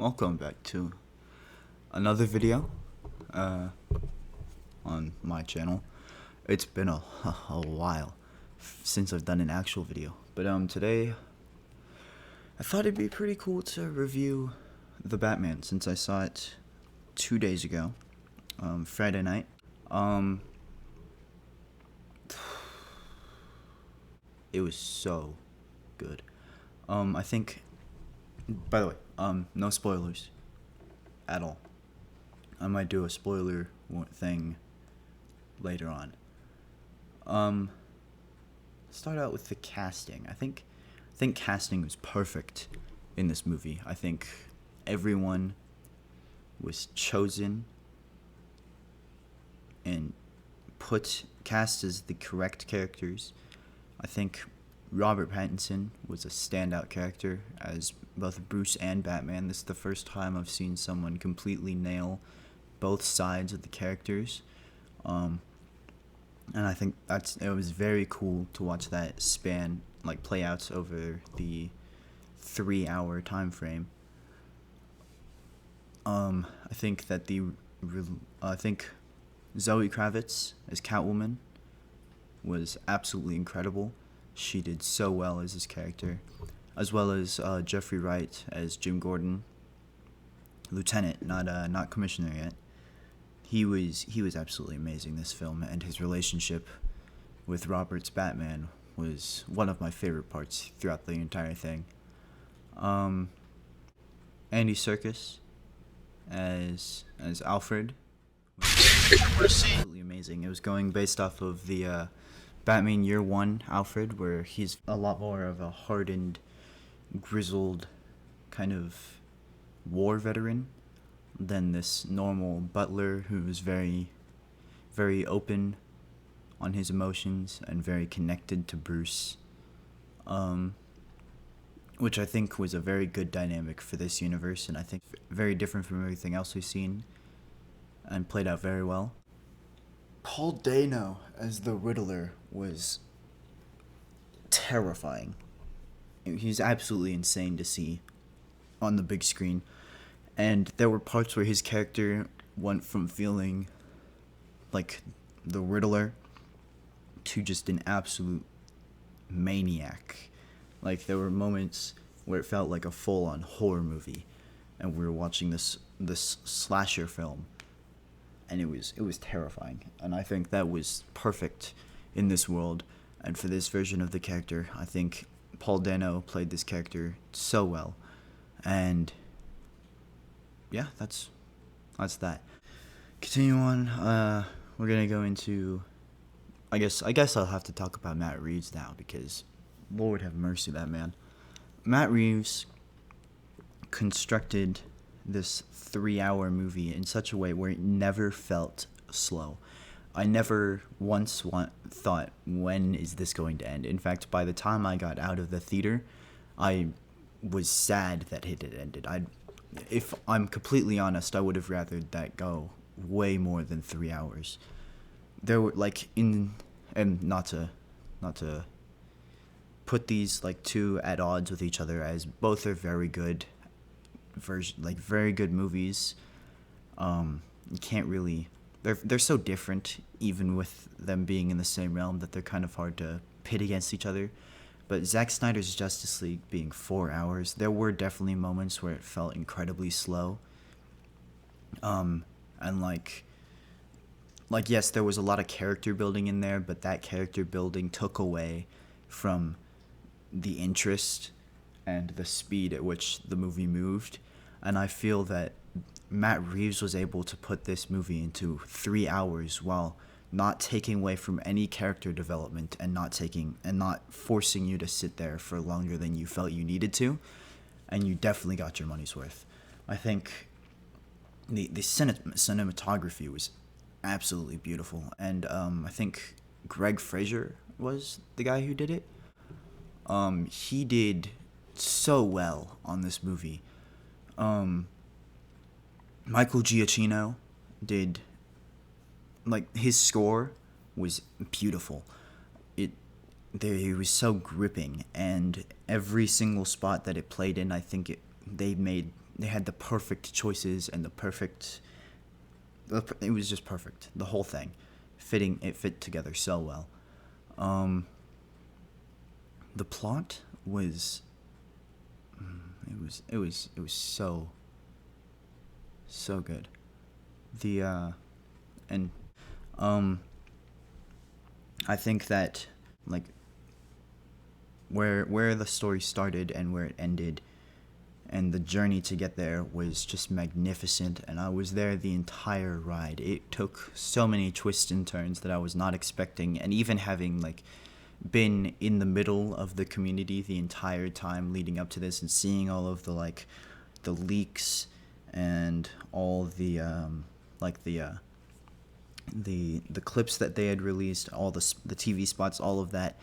welcome back to another video on my channel. It's been a while since I've done an actual video, but today I thought it'd be pretty cool to review The Batman since I saw it 2 days ago, Friday night. It was so good. I think, by the way, no spoilers at all. I might do a spoiler thing later on. Start out with the casting. I think casting was perfect in this movie. I think everyone was chosen and cast as the correct characters. I think Robert Pattinson was a standout character as both Bruce and Batman. This is the first time I've seen someone completely nail both sides of the characters. And I think it was very cool to watch that span play out over the 3-hour time frame. I think that I think Zoe Kravitz as Catwoman was absolutely incredible. She did so well as this character, as well as Jeffrey Wright as Jim Gordon, Lieutenant, not Commissioner yet. He was absolutely amazing this film, and his relationship with Robert's Batman was one of my favorite parts throughout the entire thing. Andy Serkis as Alfred was absolutely amazing. It was going based off of the Batman Year One Alfred, where he's a lot more of a hardened, grizzled kind of war veteran than this normal butler who was very, very open on his emotions and very connected to Bruce, which I think was a very good dynamic for this universe, and I think very different from everything else we've seen, and played out very well. Paul Dano as the Riddler was terrifying. He's absolutely insane to see on the big screen. And there were parts where his character went from feeling like the Riddler to just an absolute maniac. Like, there were moments where it felt like a full-on horror movie, and we were watching this slasher film, and it was terrifying. And I think that was perfect in this world, and for this version of the character, I think Paul Dano played this character so well. And yeah, that's that. Continue on. We're gonna go into. I guess I'll have to talk about Matt Reeves now, because Lord have mercy, that man. Matt Reeves constructed this 3-hour movie in such a way where it never felt slow. I never once thought, when is this going to end? In fact, by the time I got out of the theater, I was sad that it had ended. If I'm completely honest, I would have rather that go way more than 3 hours. There were and not to put these two at odds with each other, as both are very good very good movies. You can't really, they're so different, even with them being in the same realm, that they're kind of hard to pit against each other. But Zack Snyder's Justice League being 4 hours, there were definitely moments where it felt incredibly slow. And yes, there was a lot of character building in there, but that character building took away from the interest and the speed at which the movie moved. And I feel that Matt Reeves was able to put this movie into 3 hours while not taking away from any character development, and not forcing you to sit there for longer than you felt you needed to, and you definitely got your money's worth. I think the cinematography was absolutely beautiful, and I think Greg Fraser was the guy who did it. He did so well on this movie. Michael Giacchino did, his score was beautiful. It was so gripping, and every single spot that it played in, I think they made they had the perfect choices and the perfect. It was just perfect. The whole thing, it fit together so well. Um, the plot was. It was so good. The and I think that, like, where the story started and where it ended and the journey to get there was just magnificent, and I was there the entire ride. It took so many twists and turns that I was not expecting, and even having, like, been in the middle of the community the entire time leading up to this and seeing all of the, like, the leaks and all the like the clips that they had released, all the TV spots, all of that.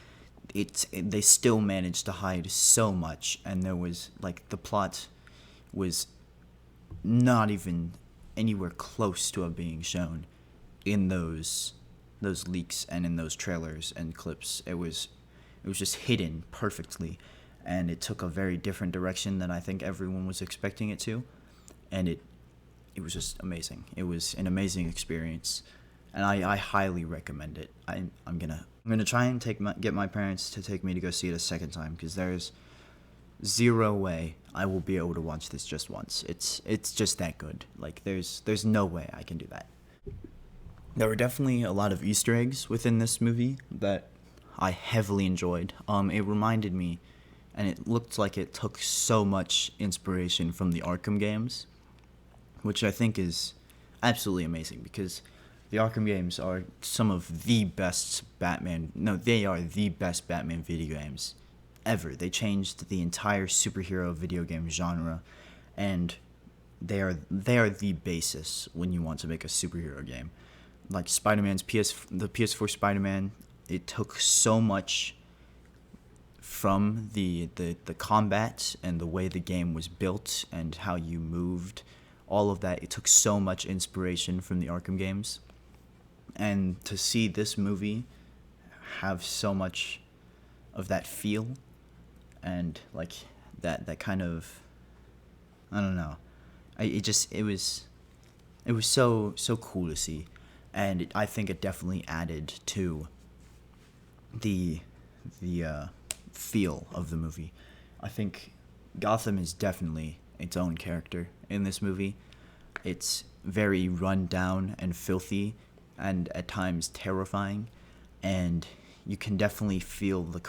They still managed to hide so much, and there was, like, the plot was not even anywhere close to it being shown in those leaks and in those trailers and clips. It was just hidden perfectly, and it took a very different direction than I think everyone was expecting it to, and it was just amazing. It was an amazing experience, and I highly recommend it. I'm gonna try and get my parents to take me to go see it a second time, because there's zero way I will be able to watch this just once. It's just that good. Like, there's no way I can do that. There were definitely a lot of Easter eggs within this movie that I heavily enjoyed. It reminded me, and it looked like it took so much inspiration from the Arkham games, which I think is absolutely amazing, because the Arkham games are some of the best Batman. No, they are the best Batman video games ever. They changed the entire superhero video game genre, and they are the basis when you want to make a superhero game. Like the PS4 Spider-Man, it took so much from the combat and the way the game was built and how you moved, all of that. It took so much inspiration from the Arkham games. And to see this movie have so much of that feel and, like, that kind of, I don't know. It was so cool to see, and I think it definitely added to the feel of the movie. I think Gotham is definitely its own character in this movie. It's very run down and filthy, and at times terrifying, and you can definitely feel the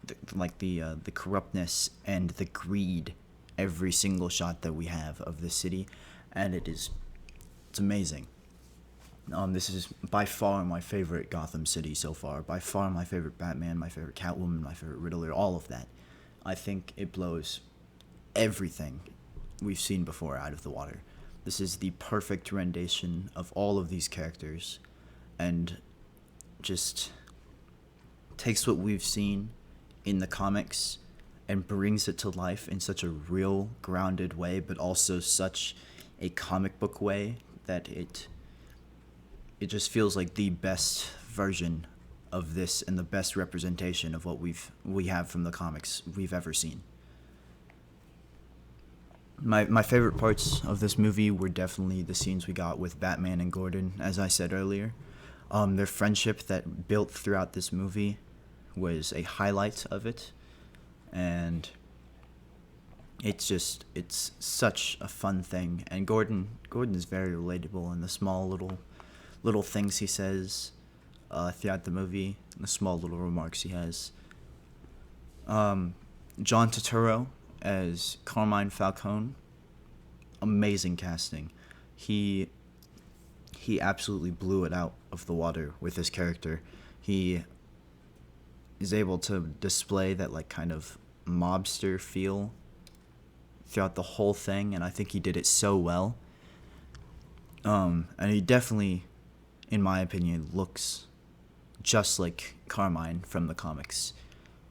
the corruptness and the greed every single shot that we have of the city, and it's amazing. This is by far my favorite Gotham City so far. By far my favorite Batman, my favorite Catwoman, my favorite Riddler, all of that. I think it blows everything we've seen before out of the water. This is the perfect rendition of all of these characters, and just takes what we've seen in the comics and brings it to life in such a real, grounded way, but also such a comic book way that it just feels like the best version of this and the best representation of what we have from the comics we've ever seen. My favorite parts of this movie were definitely the scenes we got with Batman and Gordon, as I said earlier. Their friendship that built throughout this movie was a highlight of it, and it's such a fun thing. And Gordon is very relatable in the small little things he says throughout the movie, the small little remarks he has. John Turturro as Carmine Falcone, amazing casting. He absolutely blew it out of the water with his character. He is able to display that, like, kind of mobster feel throughout the whole thing, and I think he did it so well. And he definitely, in my opinion, looks just like Carmine from the comics,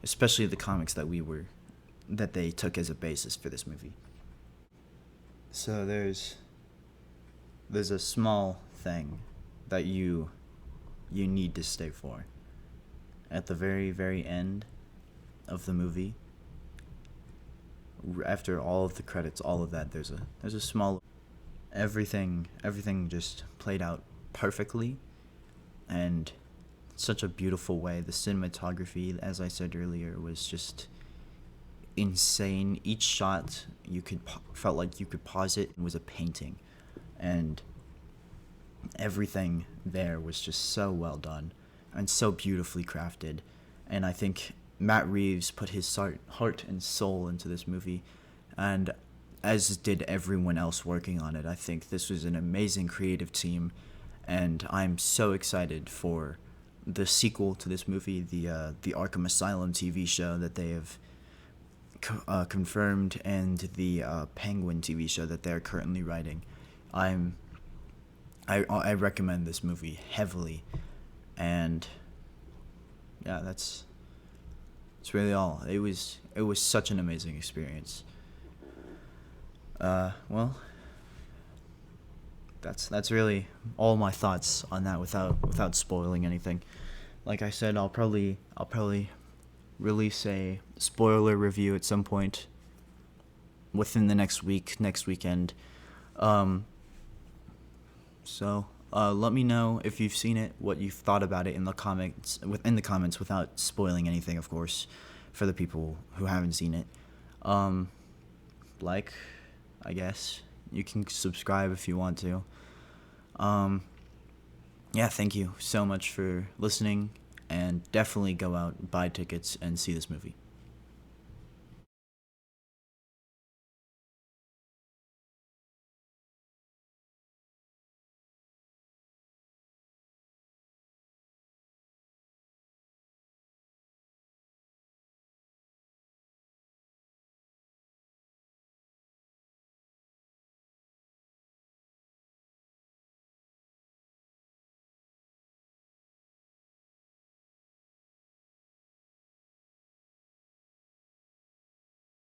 especially the comics that they took as a basis for this movie. So there's a small thing that you need to stay for. At the very, very end of the movie, after all of the credits, all of that, there's a small everything just played out perfectly, and such a beautiful way. The cinematography, as I said earlier, was just insane. Each shot felt like you could pause it. It was a painting, and everything there was just so well done and so beautifully crafted. And I think Matt Reeves put his heart and soul into this movie, and as did everyone else working on it. I think this was an amazing creative team, and I'm so excited for the sequel to this movie, the Arkham Asylum TV show that they have confirmed, and the Penguin TV show that they're currently writing. I recommend this movie heavily, and yeah, that's really all. It was such an amazing experience. Well, that's really all my thoughts on that without spoiling anything. Like I said, I'll probably release a spoiler review at some point within the next weekend. So let me know if you've seen it, what you've thought about it in the comments without spoiling anything, of course, for the people who haven't seen it. I guess you can subscribe if you want to. Yeah, thank you so much for listening, and definitely go out, buy tickets, and see this movie.